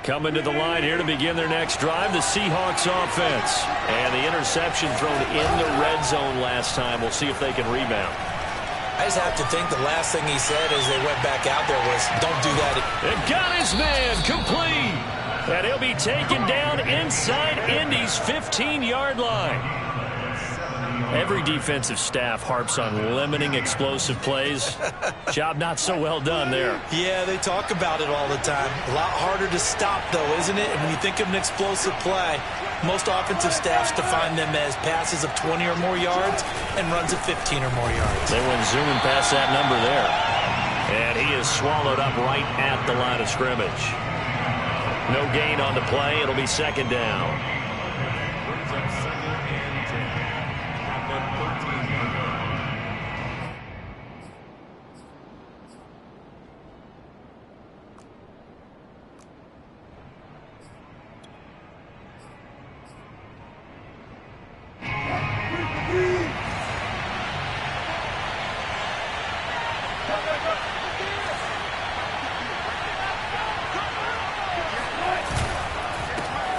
Coming to the line here to begin their next drive, the Seahawks offense. And the interception thrown in the red zone last time. We'll see if they can rebound. I just have to think the last thing he said as they went back out there was, don't do that. It got his man complete. And he'll be taken down inside Indy's 15-yard line. Every defensive staff harps on limiting explosive plays. Job not so well done there. Yeah, they talk about it all the time. A lot harder to stop, though, isn't it? And when you think of an explosive play, most offensive staffs define them as passes of 20 or more yards and runs of 15 or more yards. They went zooming past that number there. And he is swallowed up right at the line of scrimmage. No gain on the play. It'll be second down.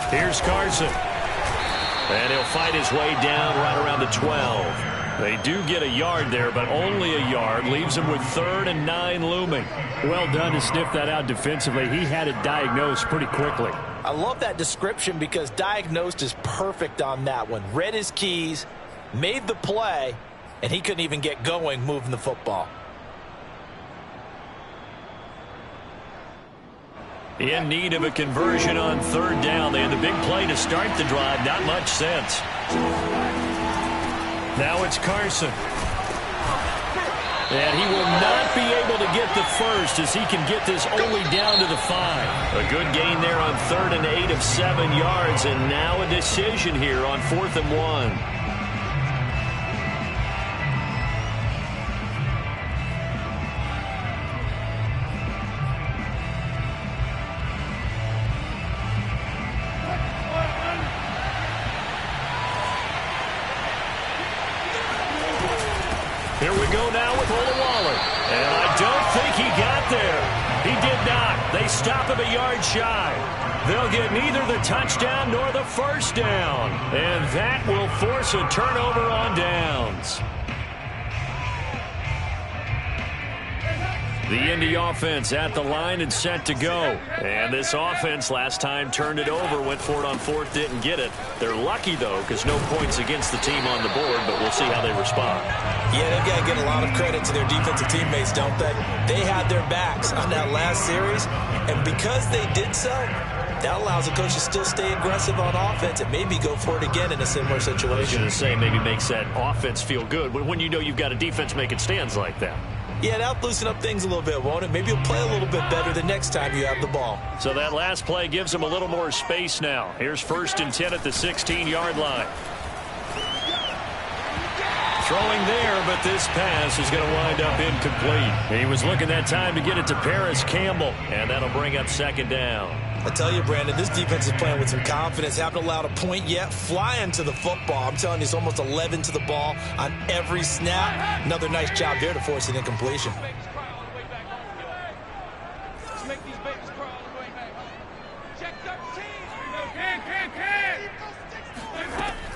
Here's Carson. And he'll fight his way down right around the 12. They do get a yard there, but only a yard. Leaves him with 3rd and 9 looming. Well done to sniff that out defensively. He had it diagnosed pretty quickly. I love that description because diagnosed is perfect on that one. Read his keys, made the play, and he couldn't even get going moving the football. In need of a conversion on 3rd down. They had the big play to start the drive. Not much sense. Now it's Carson. And he will not be able to get the first as he can get this only down to the 5. A good gain there on 3rd and 8 of 7 yards. And now a decision here on 4th and 1. Here we go now with Olawaller. And I don't think he got there. He did not. They stop him a yard shy. They'll get neither the touchdown nor the first down. And that will force a turnover on downs. The Indy offense at the line and set to go. And this offense last time turned it over, went for it on 4th, didn't get it. They're lucky, though, because no points against the team on the board, but we'll see how they respond. Yeah, they've got to get a lot of credit to their defensive teammates, don't they? They had their backs on that last series, and because they did so, that allows the coach to still stay aggressive on offense and maybe go for it again in a similar situation. I was going to say maybe makes that offense feel good when you know you've got a defense making stands like that. Yeah, that'll loosen up things a little bit, won't it? Maybe you'll play a little bit better the next time you have the ball. So that last play gives them a little more space now. Here's 1st and 10 at the 16-yard line. Throwing there, but this pass is going to wind up incomplete. He was looking that time to get it to Paris Campbell, and that'll bring up 2nd down. I tell you, Brandon, this defense is playing with some confidence. Haven't allowed a point yet. Flying to the football. I'm telling you, it's almost 11 to the ball on every snap. Another nice job there to force an incompletion.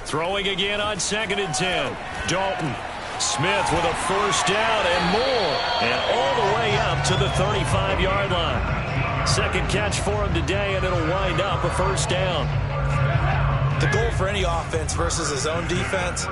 Throwing again on 2nd and 10. Dalton. Smith with a first down and more. And all the way up to the 35-yard line. Second catch for him today, and it'll wind up a first down. The goal for any offense versus his own defense,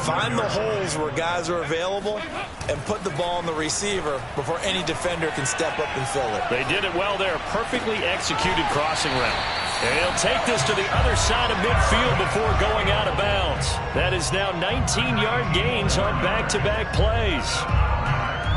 find the holes where guys are available and put the ball on the receiver before any defender can step up and fill it. They did it well there. Perfectly executed crossing route. And he'll take this to the other side of midfield before going out of bounds. That is now 19-yard gains on back-to-back plays.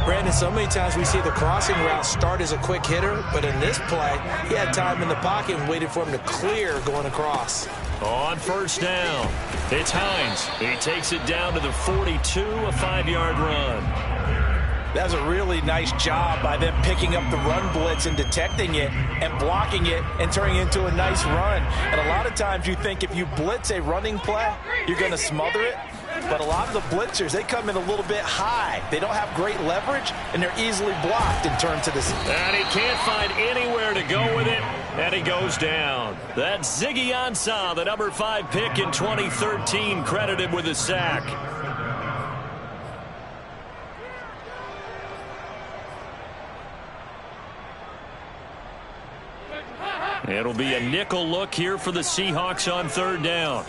Brandon, so many times we see the crossing route start as a quick hitter, but in this play, he had time in the pocket and waited for him to clear going across. On 1st down, it's Hines. He takes it down to the 42, a 5-yard run. That was a really nice job by them picking up the run blitz and detecting it and blocking it and turning it into a nice run. And a lot of times you think if you blitz a running play, you're going to smother it. But a lot of the blitzers, they come in a little bit high. They don't have great leverage, and they're easily blocked in terms of this. And he can't find anywhere to go with it, and he goes down. That's Ziggy Ansah, the number 5 pick in 2013, credited with a sack. It'll be a nickel look here for the Seahawks on 3rd down.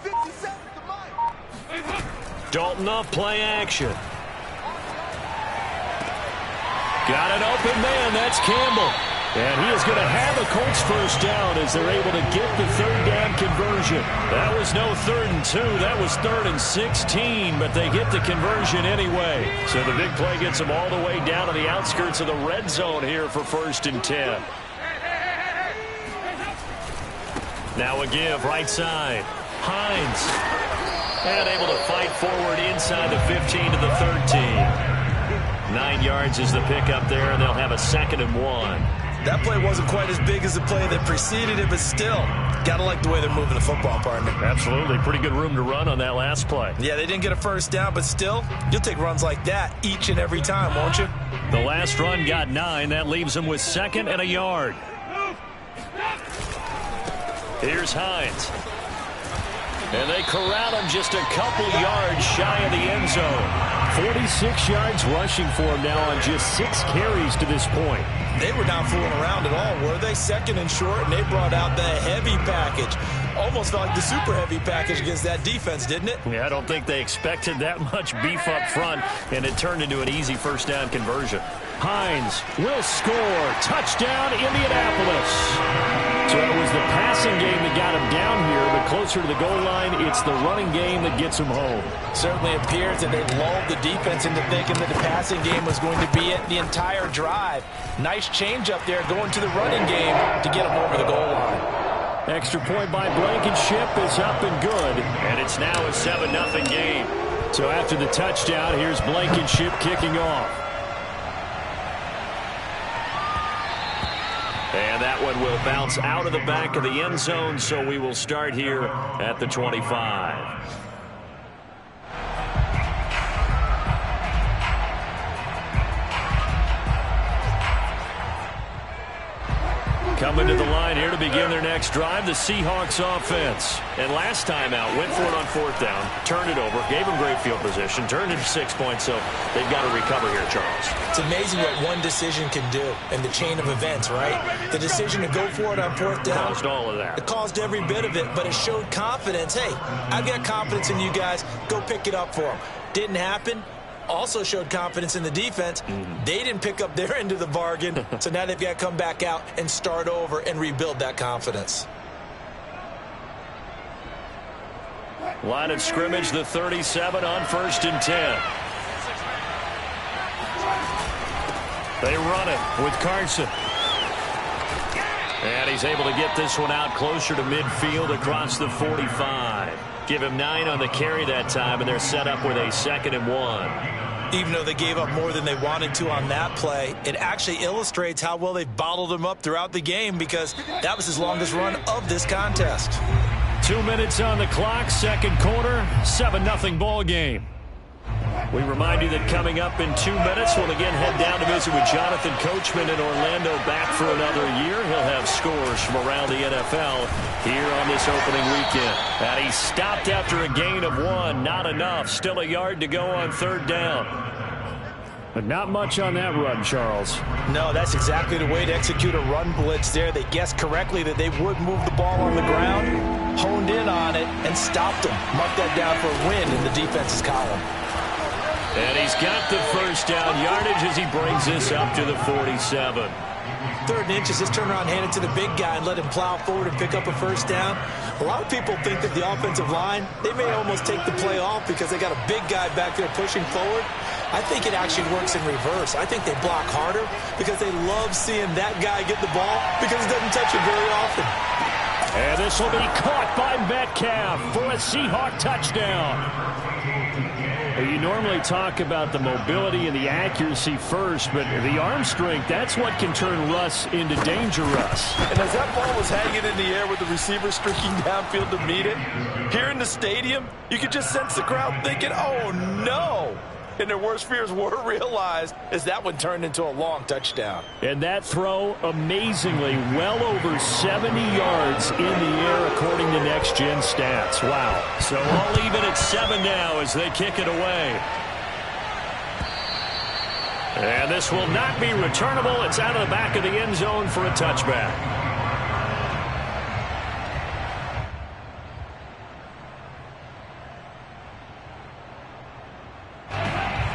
57. Dalton off play action. Got an open man. That's Campbell. And he is going to have a Colts first down as they're able to get the 3rd down conversion. That was no 3rd and 2. That was 3rd and 16, but they get the conversion anyway. So the big play gets them all the way down to the outskirts of the red zone here for 1st and 10. Now a give right side. Hines. And able to fight forward inside the 15 to the 13. 9 yards is the pickup there, and they'll have a 2nd and 1. That play wasn't quite as big as the play that preceded it, but still, got to like the way they're moving the football, partner. Absolutely. Pretty good room to run on that last play. Yeah, they didn't get a first down, but still, you'll take runs like that each and every time, won't you? The last run got 9. That leaves them with 2nd and a yard. Here's Hines. And they corral him just a couple yards shy of the end zone. 46 yards rushing for him now on just 6 carries to this point. They were not fooling around at all, were they? 2nd and short, and they brought out the heavy package. Almost felt like the super heavy package against that defense, didn't it? Yeah, I don't think they expected that much beef up front, and it turned into an easy first down conversion. Hines will score. Touchdown, Indianapolis. So it was the passing game that got him down here, but closer to the goal line, it's the running game that gets him home. Certainly appears that they lulled the defense into thinking that the passing game was going to be it the entire drive. Nice change up there going to the running game to get him over the goal line. Extra point by Blankenship is up and good, and it's now a 7-0 game. So after the touchdown, here's Blankenship kicking off. And that one will bounce out of the back of the end zone, so we will start here at the 25. Coming to the line here to begin their next drive, the Seahawks offense. And last time out, went for it on 4th down, turned it over, gave them great field position, turned it to 6 points, so they've got to recover here, Charles. It's amazing what one decision can do in the chain of events, right? The decision to go for it on 4th down. Caused all of that. It caused every bit of it, but it showed confidence. Hey, I've got confidence in you guys. Go pick it up for them. Didn't happen. Also showed confidence in the defense. They didn't pick up their end of the bargain, so now they've got to come back out and start over and rebuild that confidence. Line of scrimmage, the 37 on 1st and 10. They run it with Carson. And he's able to get this one out closer to midfield across the 45. Give him 9 on the carry that time, and they're set up with a 2nd and 1. Even though they gave up more than they wanted to on that play, it actually illustrates how well they bottled him up throughout the game, because that was his longest run of this contest. 2 minutes on the clock, 2nd quarter, 7-0 ball game. We remind you that coming up in 2 minutes, we'll again head down to visit with Jonathan Coachman in Orlando, back for another year. He'll have scores from around the NFL here on this opening weekend. And he stopped after a gain of 1. Not enough. Still a yard to go on 3rd down. But not much on that run, Charles. No, that's exactly the way to execute a run blitz there. They guessed correctly that they would move the ball on the ground, honed in on it, and stopped them. Marked that down for a win in the defense's column. And he's got the first down yardage as he brings this up to the 47. 3rd and inches, just turn around, hand it to the big guy, and let him plow forward and pick up a first down. A lot of people think that the offensive line, they may almost take the play off because they got a big guy back there pushing forward. I think it actually works in reverse. I think they block harder because they love seeing that guy get the ball because he doesn't touch it very often. And this will be caught by Metcalf for a Seahawk touchdown. You normally talk about the mobility and the accuracy first, but the arm strength, that's what can turn Russ into danger Russ. And as that ball was hanging in the air with the receiver streaking downfield to meet it, here in the stadium, you could just sense the crowd thinking, oh, no. And their worst fears were realized as that one turned into a long touchdown. And that throw, amazingly, well over 70 yards in the air according to Next Gen Stats. Wow. So all even at 7 now as they kick it away. And this will not be returnable. It's out of the back of the end zone for a touchback.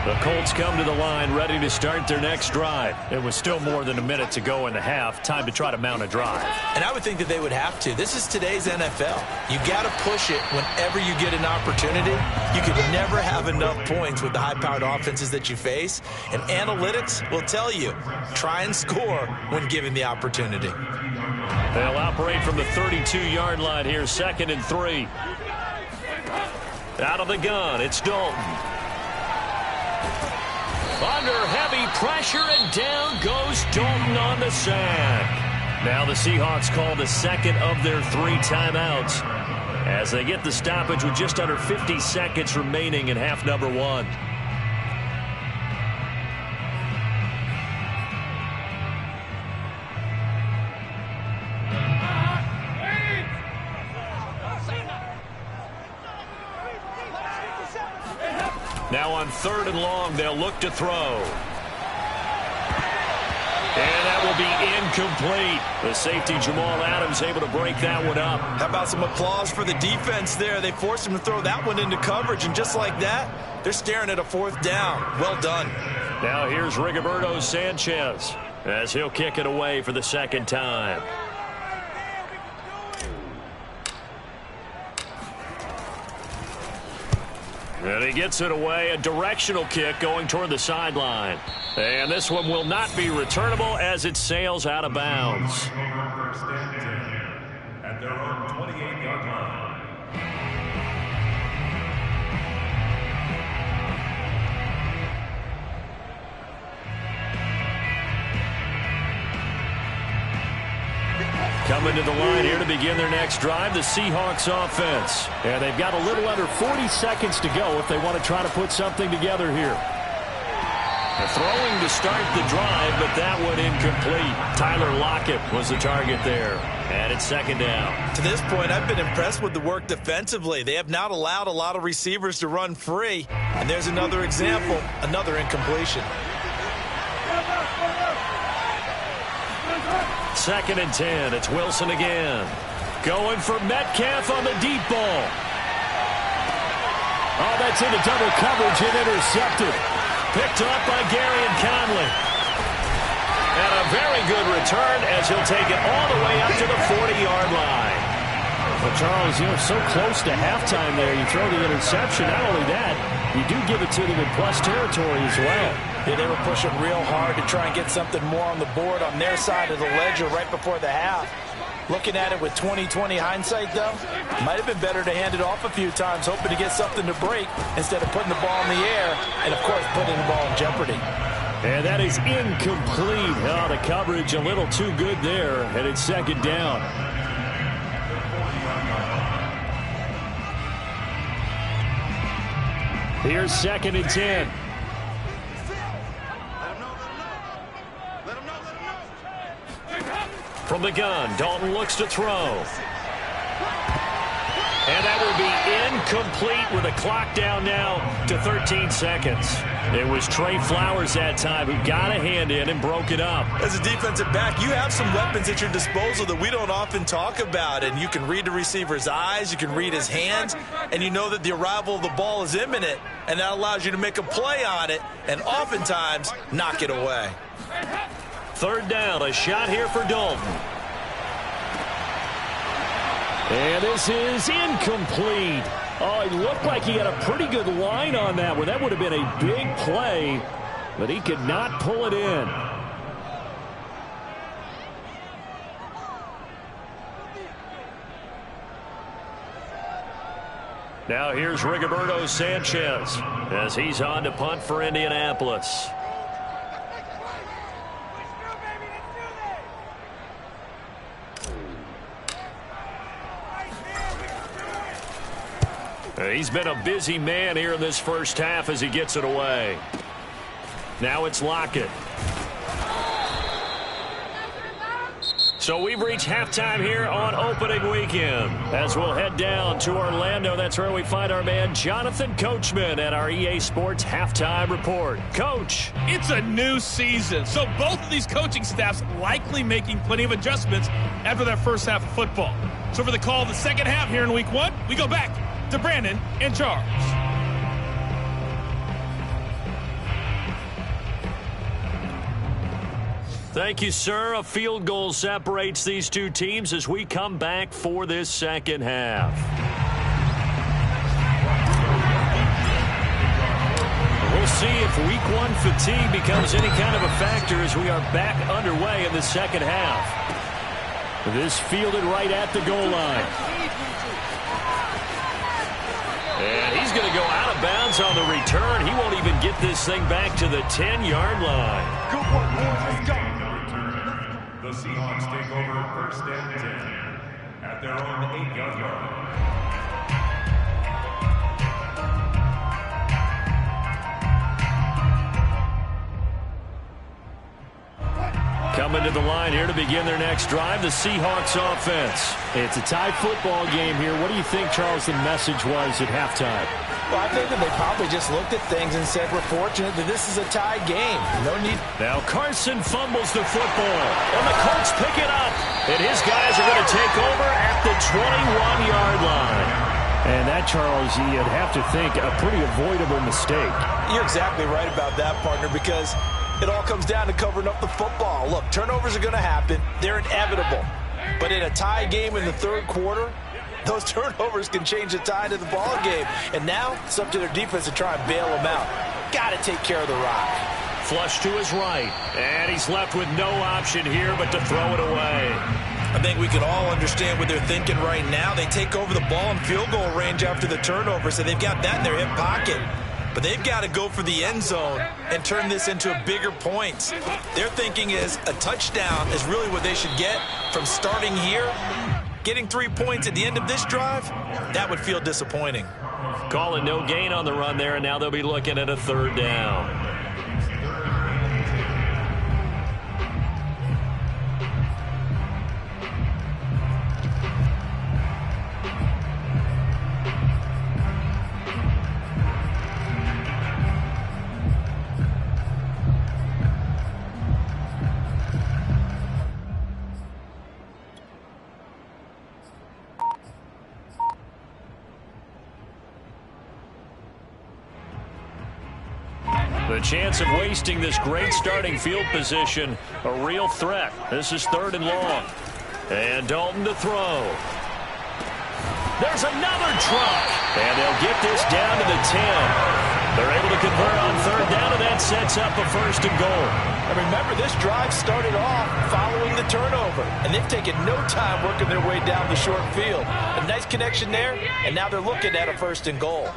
The Colts come to the line ready to start their next drive. It was still more than a minute to go in the half. Time to try to mount a drive. And I would think that they would have to. This is today's NFL. You got to push it whenever you get an opportunity. You could never have enough points with the high-powered offenses that you face. And analytics will tell you, try and score when given the opportunity. They'll operate from the 32-yard line here, 2nd and 3. Out of the gun, it's Dalton. Under heavy pressure, and down goes Dalton on the sack. Now the Seahawks call the second of their 3 timeouts as they get the stoppage with just under 50 seconds remaining in half number 1. Now on 3rd and long, they'll look to throw. And that will be incomplete. The safety, Jamal Adams, able to break that one up. How about some applause for the defense there? They forced him to throw that one into coverage, and just like that, they're staring at a 4th down. Well done. Now here's Rigoberto Sanchez as he'll kick it away for the 2nd time. And he gets it away, a directional kick going toward the sideline. And this one will not be returnable as it sails out of bounds. At their own 28-yard line. Coming to the line here to begin their next drive, the Seahawks offense. And they've got a little under 40 seconds to go if they want to try to put something together here. They're throwing to start the drive, but that one incomplete. Tyler Lockett was the target there. And it's 2nd down. To this point, I've been impressed with the work defensively. They have not allowed a lot of receivers to run free. And there's another example, another incompletion. 2nd and 10. It's Wilson again. Going for Metcalf on the deep ball. Oh, that's into double coverage and intercepted. Picked up by Gary and Conley. And a very good return as he'll take it all the way up to the 40-yard line. Well, Charles, so close to halftime there. You throw the interception. Not only that, you do give it to them in plus territory as well. Yeah, they were pushing real hard to try and get something more on the board on their side of the ledger right before the half. Looking at it with 20/20 hindsight, though, might have been better to hand it off a few times, hoping to get something to break instead of putting the ball in the air and, of course, putting the ball in jeopardy. And that is incomplete. Oh, the coverage a little too good there, and it's 2nd down. Here's 2nd and 10. From the gun, Dalton looks to throw. And that will be incomplete with the clock down now to 13 seconds. It was Trey Flowers that time who got a hand in and broke it up. As a defensive back, you have some weapons at your disposal that we don't often talk about. And you can read the receiver's eyes, you can read his hands, and you know that the arrival of the ball is imminent. And that allows you to make a play on it and oftentimes knock it away. 3rd down, a shot here for Dalton. And this is incomplete. Oh, it looked like he had a pretty good line on that one. That would have been a big play, but he could not pull it in. Now here's Rigoberto Sanchez as he's on to punt for Indianapolis. He's been a busy man here in this first half as he gets it away. Now it's Lockett. So we've reached halftime here on opening weekend. As we'll head down to Orlando, that's where we find our man Jonathan Coachman at our EA Sports Halftime Report. Coach. It's a new season, so both of these coaching staffs likely making plenty of adjustments after that first half of football. So for the call of the second half here in week one, we go back to Brandon and Charles. Thank you, sir. A field goal separates these two teams as we come back for this second half. We'll see if week one fatigue becomes any kind of a factor as we are back underway in the second half. This fielded right at the goal line. And he's going to go out of bounds on the return. He won't even get this thing back to the 10-yard line. Good work, boys. Let's go. The Seahawks take over first and 10 at their own 8-yard line. Coming to the line here to begin their next drive, the Seahawks offense. It's a tie football game here. What do you think, Charles, the message was at halftime? Well, I think that they probably just looked at things and said, we're fortunate that this is a tie game. No need. Now Carson fumbles the football, and the Colts pick it up. And his guys are going to take over at the 21-yard line. And that, Charles, you'd have to think a pretty avoidable mistake. You're exactly right about that, partner, because it all comes down to covering up the football. Look, turnovers are going to happen. They're inevitable. But in a tie game in the third quarter, those turnovers can change the tide of the ball game. And now it's up to their defense to try and bail them out. Got to take care of the rock. Flush to his right. And he's left with no option here but to throw it away. I think we can all understand what they're thinking right now. They take over the ball in field goal range after the turnover, so they've got that in their hip pocket. But they've got to go for the end zone and turn this into bigger points. Their thinking is a touchdown is really what they should get from starting here. Getting 3 points at the end of this drive, that would feel disappointing. Calling no gain on the run there, and now they'll be looking at a third down. The chance of wasting this great starting field position, a real threat. This is third and long. And Dalton to throw. There's another truck. And they'll get this down to the 10. They're able to convert on third down, and that sets up a first and goal. And remember, this drive started off following the turnover. And they've taken no time working their way down the short field. A nice connection there, and now they're looking at a first and goal.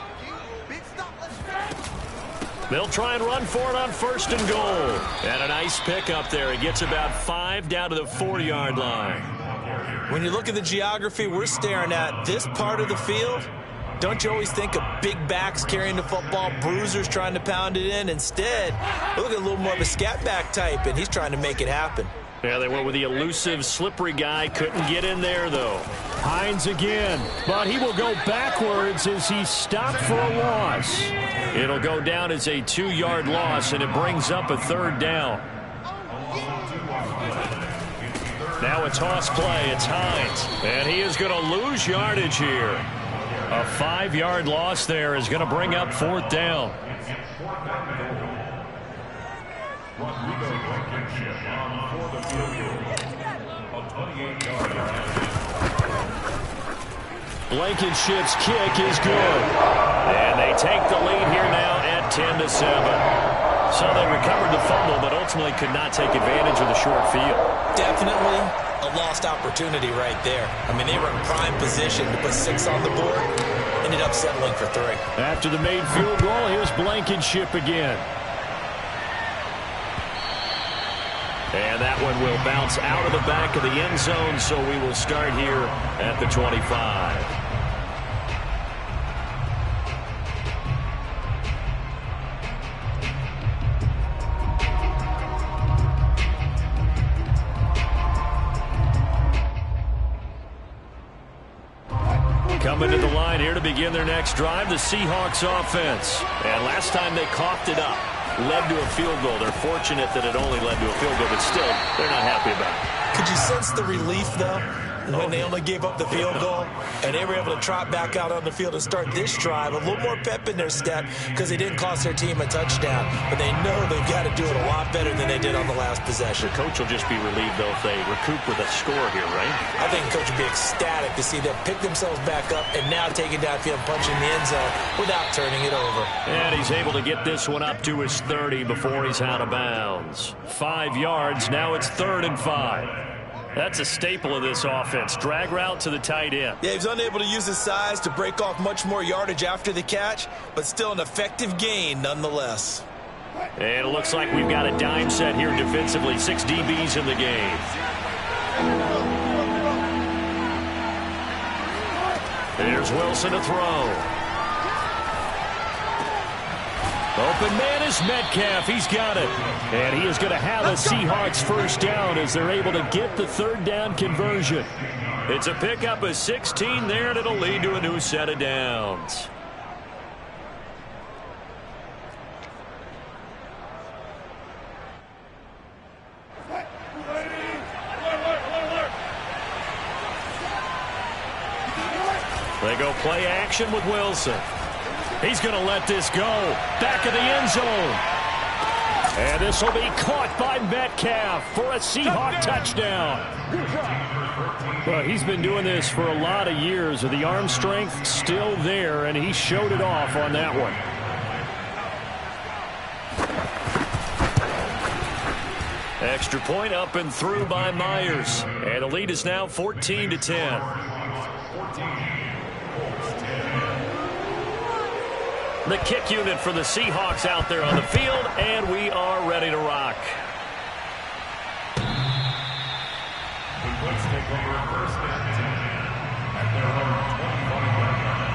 They'll try and run for it on first and goal. And a nice pick up there. He gets about 5 down to the 4-yard line. When you look at the geography we're staring at, this part of the field, don't you always think of big backs carrying the football, bruisers trying to pound it in? Instead, look at a little more of a scat back type, and he's trying to make it happen. Yeah, they went with the elusive, slippery guy. Couldn't get in there, though. Hines again, but he will go backwards as he stopped for a loss. It'll go down as a 2-yard loss, and it brings up a third down. Now a toss play. It's Hines, and he is going to lose yardage here. A 5-yard loss there is going to bring up fourth down. Blankenship's kick is good. And they take the lead here now at 10-7. So they recovered the fumble, but ultimately could not take advantage of the short field. Definitely a lost opportunity right there. I mean, they were in prime position to put 6 on the board, and ended up settling for 3. After the made field goal, here's Blankenship again. And that one will bounce out of the back of the end zone, so we will start here at the 25. Coming to the line here to begin their next drive, the Seahawks offense. And last time they coughed it up, led to a field goal. They're fortunate that it only led to a field goal, but still, they're not happy about it. Could you sense the relief, though, when they only gave up the field goal and they were able to trot back out on the field and start this drive? A little more pep in their step because they didn't cost their team a touchdown, but they know they've got to do it a lot better than they did on the last possession. The coach will just be relieved, though, if they recoup with a score here, right? I think the coach would be ecstatic to see them pick themselves back up and now take it downfield and punch in the end zone without turning it over. And he's able to get this one up to his 30 before he's out of bounds. 5 yards. Now it's 3rd and 5. That's a staple of this offense. Drag route to the tight end. Yeah, he's unable to use his size to break off much more yardage after the catch, but still an effective gain nonetheless. And it looks like we've got a dime set here defensively. 6 DBs in the game. Here's Wilson to throw. Open man is Metcalf. He's got it. And he is going to have a Seahawks first down as they're able to get the 3rd down conversion. It's a pickup of 16 there, and it'll lead to a new set of downs. They go play action with Wilson. He's going to let this go. Back of the end zone. And this will be caught by Metcalf for a Seahawk touchdown. Well, he's been doing this for a lot of years. The arm strength still there, and he showed it off on that one. Extra point up and through by Myers. And the lead is now 14-10. The kick unit for the Seahawks out there on the field, and we are ready to rock. The Colts take over 1st and 10 at their own 25-yard line.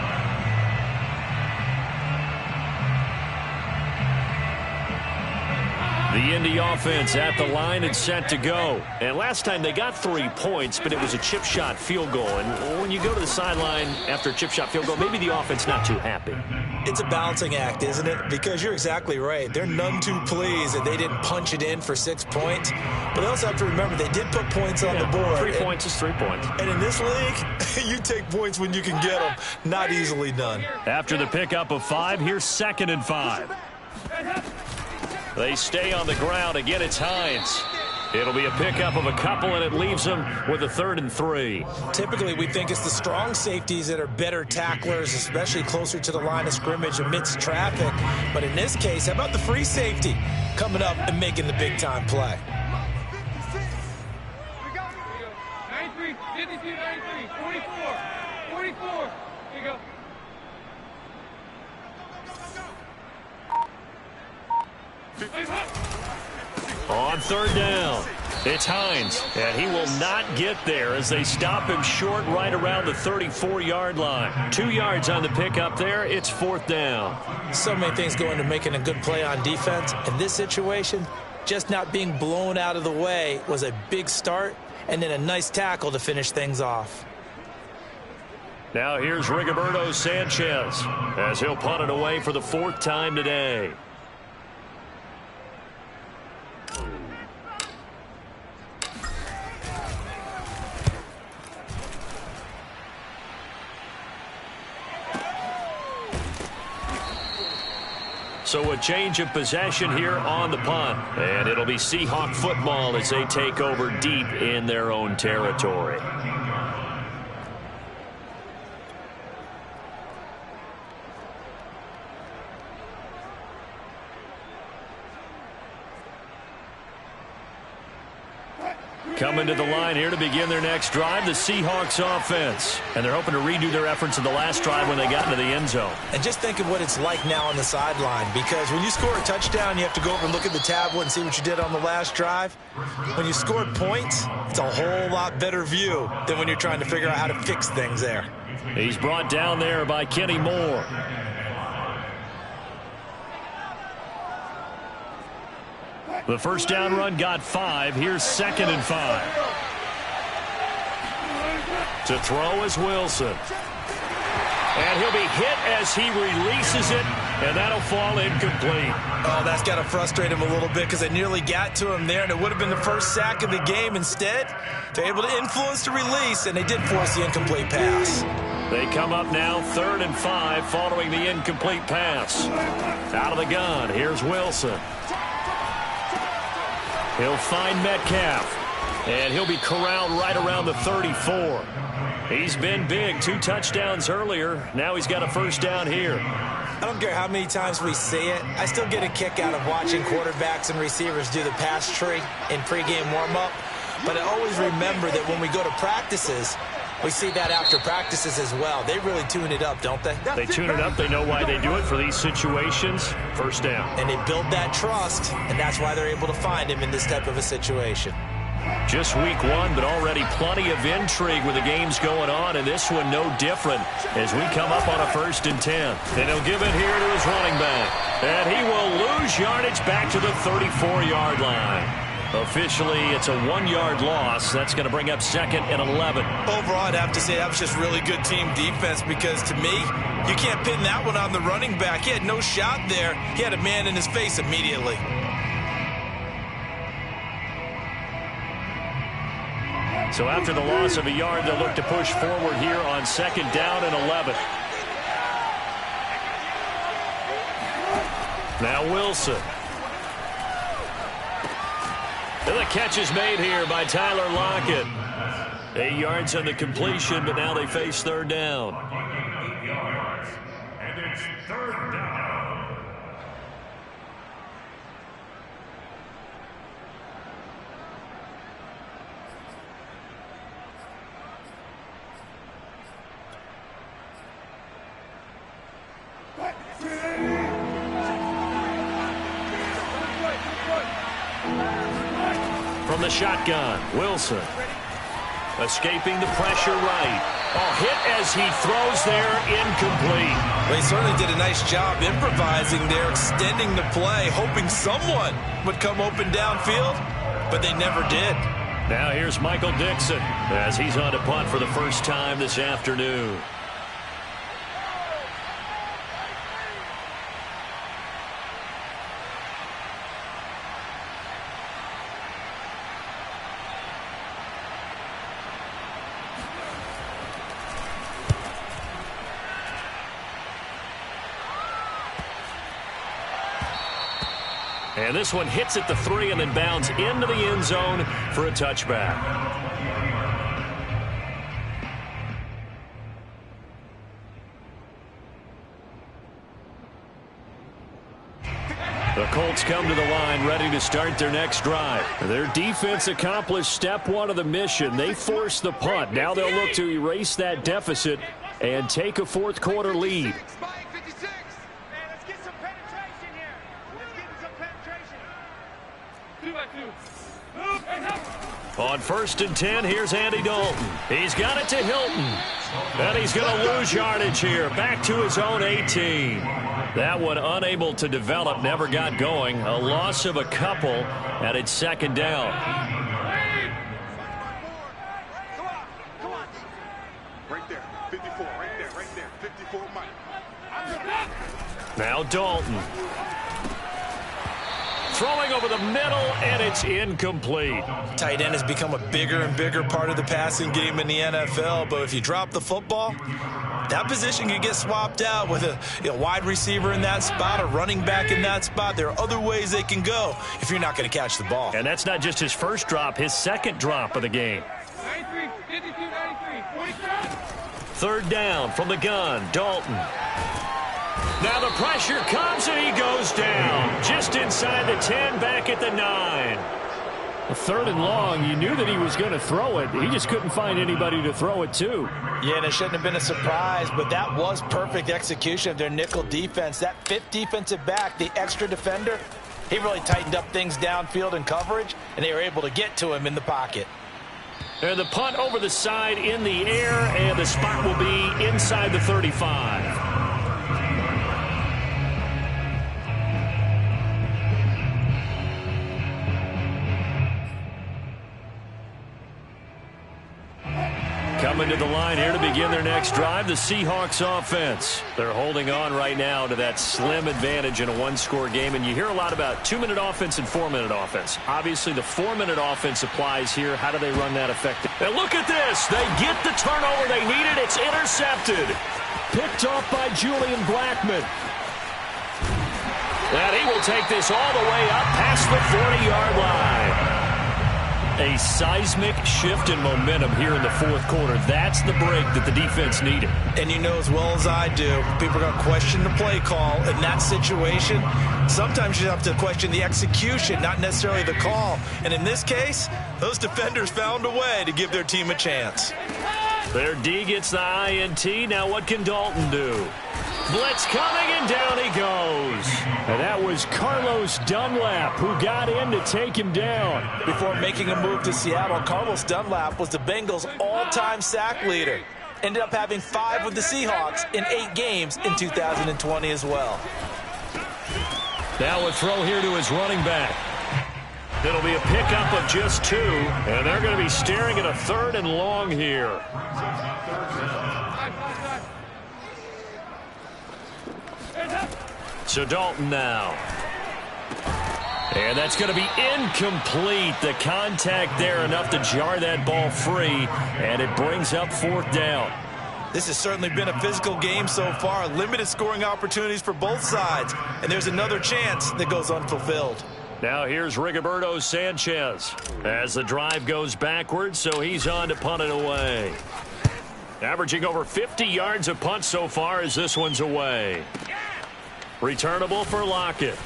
The Indy offense at the line and set to go. And last time they got 3 points, but it was a chip shot field goal. And when you go to the sideline after a chip shot field goal, maybe the offense not too happy. It's a balancing act, isn't it? Because you're exactly right. They're none too pleased that they didn't punch it in for 6 points. But they also have to remember they did put points on the board. 3 points is 3 points. And in this league, you take points when you can get them. Not easily done. After the pickup of 5, here's 2nd and 5. They stay on the ground. Again, it's Hines. It'll be a pickup of a couple, and it leaves them with a 3rd and 3. Typically, we think it's the strong safeties that are better tacklers, especially closer to the line of scrimmage amidst traffic. But in this case, how about the free safety coming up and making the big-time play? 93, 52, 93, 44, 44. Here you go. On 3rd down, it's Hines, and he will not get there as they stop him short right around the 34-yard line. 2 yards on the pickup there. It's 4th down. So many things go into making a good play on defense. In this situation, just not being blown out of the way was a big start, and then a nice tackle to finish things off. Now here's Rigoberto Sanchez as he'll punt it away for the 4th time today. So a change of possession here on the punt. And it'll be Seahawk football as they take over deep in their own territory. Coming to the line here to begin their next drive, the Seahawks offense. And they're hoping to redo their efforts in the last drive when they got into the end zone. And just think of what it's like now on the sideline, because when you score a touchdown, you have to go over and look at the tablet and see what you did on the last drive. When you scored points, it's a whole lot better view than when you're trying to figure out how to fix things there. He's brought down there by Kenny Moore. The first down run got 5. Here's 2nd and 5. To throw is Wilson. And he'll be hit as he releases it, and that'll fall incomplete. Oh, that's got to frustrate him a little bit because they nearly got to him there, and it would have been the first sack of the game. Instead, they're able to influence the release, and they did force the incomplete pass. They come up now 3rd and 5 following the incomplete pass. Out of the gun, here's Wilson. He'll find Metcalf, and he'll be corralled right around the 34. He's been big, 2 touchdowns earlier. Now he's got a first down here. I don't care how many times we see it. I still get a kick out of watching quarterbacks and receivers do the pass tree in pregame warm-up. But I always remember that when we go to practices, we see that after practices as well. They really tune it up, don't they? They tune it up. They know why they do it for these situations. First down. And they build that trust, and that's why they're able to find him in this type of a situation. Just week 1, but already plenty of intrigue with the games going on, and this one no different as we come up on a 1st and 10. And he'll give it here to his running back. And he will lose yardage back to the 34-yard line. Officially, it's a 1-yard loss. That's going to bring up 2nd and 11. Overall, I'd have to say that was just really good team defense because, to me, you can't pin that one on the running back. He had no shot there. He had a man in his face immediately. So after the loss of a yard, they'll look to push forward here on 2nd down and 11. Now Wilson. And the catch is made here by Tyler Lockett. 8 yards on the completion, but now they face 3rd down. 8 yards, and it's 3rd down. From the shotgun, Wilson. Escaping the pressure right. Oh, hit as he throws there, incomplete. They certainly did a nice job improvising there, extending the play, hoping someone would come open downfield, but they never did. Now here's Michael Dixon as he's on to punt for the first time this afternoon. And this one hits at the 3 and then bounds into the end zone for a touchback. The Colts come to the line ready to start their next drive. Their defense accomplished step 1 of the mission. They forced the punt. Now they'll look to erase that deficit and take a 4th quarter lead. On 1st and 10, here's Andy Dalton. He's got it to Hilton. And he's going to lose yardage here. Back to his own 18. That one unable to develop, never got going. A loss of a couple, and it's 2nd down. Right there, 54, right there, 54, Mike. Now Dalton. Throwing over the middle, and it's incomplete. Tight end has become a bigger and bigger part of the passing game in the NFL, but if you drop the football, that position can get swapped out with a wide receiver in that spot, a running back in that spot. There are other ways they can go if you're not going to catch the ball. And that's not just his first drop, his 2nd drop of the game. 93, 52, 93, 45. 3rd down from the gun, Dalton. Now the pressure comes and he goes down. Just inside the 10, back at the 9. Third and long, you knew that he was going to throw it. He just couldn't find anybody to throw it to. Yeah, and it shouldn't have been a surprise, but that was perfect execution of their nickel defense. That fifth defensive back, the extra defender, he really tightened up things downfield in coverage, and they were able to get to him in the pocket. And the punt over the side in the air, and the spot will be inside the 35. Coming to the line here to begin their next drive, the Seahawks offense. They're holding on right now to that slim advantage in a one-score game, and you hear a lot about 2-minute offense and 4-minute offense. Obviously, the 4-minute offense applies here. How do they run that effective? And look at this. They get the turnover they needed. It's intercepted. Picked off by Julian Blackmon. And he will take this all the way up past the 40-yard line. A seismic shift in momentum here in the fourth quarter. That's the break that the defense needed. And you know as well as I do, people are going to question the play call in that situation. Sometimes you have to question the execution, not necessarily the call. And in this case, those defenders found a way to give their team a chance. Their D gets the INT. Now what can Dalton do? Blitz coming, and down he goes. And that was Carlos Dunlap who got in to take him down. Before making a move to Seattle, Carlos Dunlap was the Bengals' all-time sack leader. Ended up having 5 with the Seahawks in 8 games in 2020 as well. Now a throw here to his running back. It'll be a pickup of just 2, and they're going to be staring at a 3rd and long here. So Dalton now. And that's going to be incomplete. The contact there enough to jar that ball free, and it brings up 4th down. This has certainly been a physical game so far. Limited scoring opportunities for both sides, and there's another chance that goes unfulfilled. Now here's Rigoberto Sanchez as the drive goes backwards, so he's on to punt it away. Averaging over 50 yards a punt so far as this one's away. Returnable for Lockett.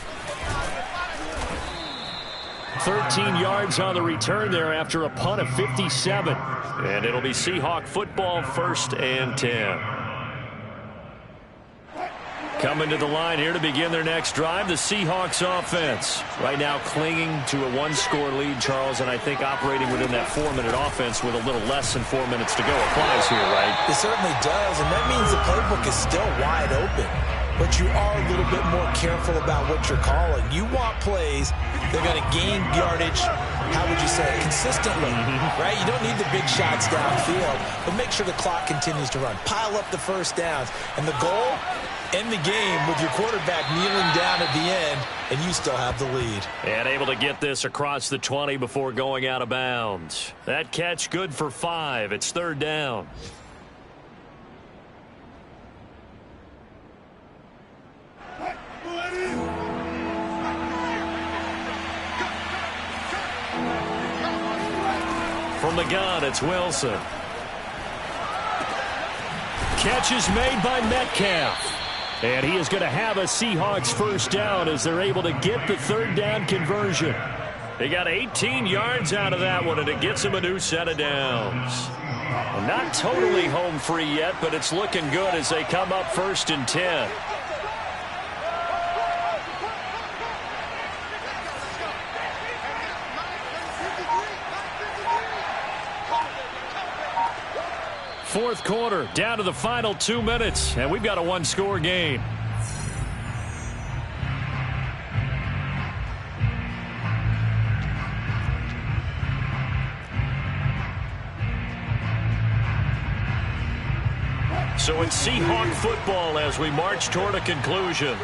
13 yards on the return there after a punt of 57. And it'll be Seahawk football, 1st and 10. Coming to the line here to begin their next drive, the Seahawks offense. Right now clinging to a 1-score lead, Charles, and I think operating within that 4-minute offense with a little less than 4 minutes to go applies here, right? It certainly does, and that means the playbook is still wide open. But you are a little bit more careful about what you're calling. You want plays that are going to gain yardage, how would you say it, consistently, right? You don't need the big shots downfield, but make sure the clock continues to run. Pile up the first downs. And the goal, end the game with your quarterback kneeling down at the end, and you still have the lead. And able to get this across the 20 before going out of bounds. That catch good for 5. It's 3rd down. From the gun, it's Wilson. Catch is made by Metcalf. And he is going to have a Seahawks 1st down as they're able to get the 3rd down conversion. They got 18 yards out of that one, and it gets him a new set of downs. Well, not totally home free yet, but it's looking good as they come up 1st and 10. Fourth quarter, down to the final 2 minutes, and we've got a 1-score game. So it's Seahawk football as we march toward a conclusion.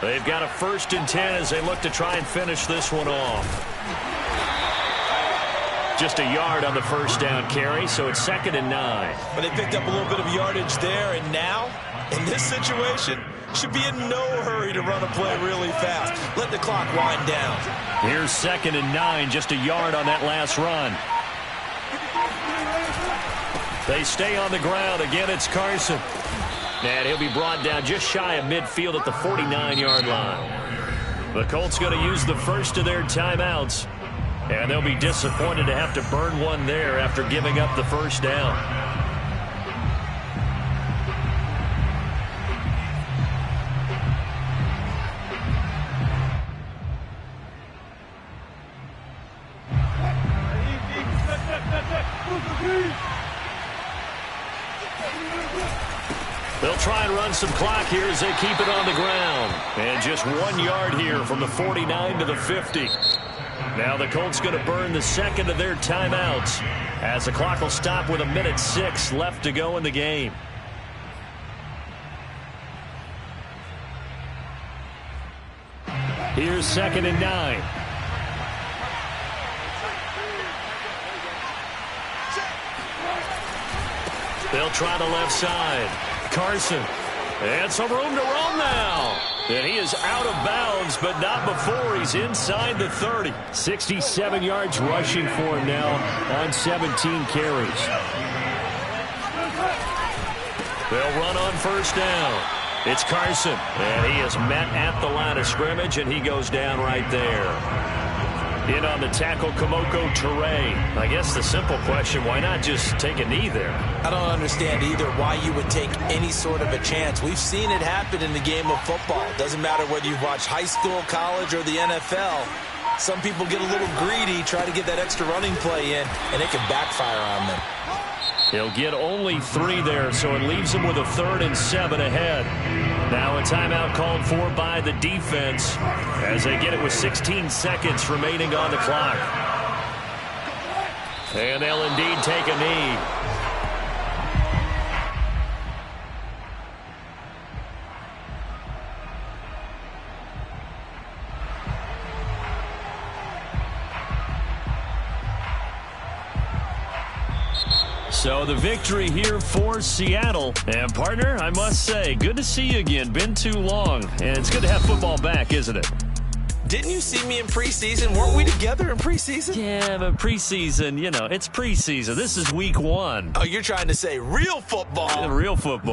They've got a 1st and 10 as they look to try and finish this one off. Just a yard on the 1st down carry, so it's 2nd and 9. But they picked up a little bit of yardage there, and now, in this situation, should be in no hurry to run a play really fast. Let the clock wind down. Here's 2nd and 9, just a yard on that last run. They stay on the ground. Again, it's Carson. And he'll be brought down just shy of midfield at the 49-yard line. The Colts going to use the first of their timeouts. And they'll be disappointed to have to burn one there after giving up the first down. They'll try and run some clock here as they keep it on the ground. And just 1 yard here from the 49 to the 50. Now the Colts going to burn the second of their timeouts as the clock will stop with 1:06 left to go in the game. Here's 2nd and 9. They'll try the left side. Carson. And some room to roam now. And he is out of bounds, but not before he's inside the 30. 67 yards rushing for him now on 17 carries. They'll run on first down. It's Carson. And he is met at the line of scrimmage, and he goes down right there. In on the tackle, Kamoko Toure. I guess the simple question, why not just take a knee there? I don't understand either why you would take any sort of a chance. We've seen it happen in the game of football. It doesn't matter whether you watch high school, college, or the NFL. Some people get a little greedy, try to get that extra running play in, and it can backfire on them. He'll get only 3 there, so it leaves him with a 3rd and 7 ahead. Now a timeout called for by the defense as they get it with 16 seconds remaining on the clock. And they'll indeed take a knee. So the victory here for Seattle. And, partner, I must say, good to see you again. Been too long. And it's good to have football back, isn't it? Didn't you see me in preseason? Weren't we together in preseason? Yeah, but preseason, you know, it's preseason. This is week 1. Oh, you're trying to say real football. Real football.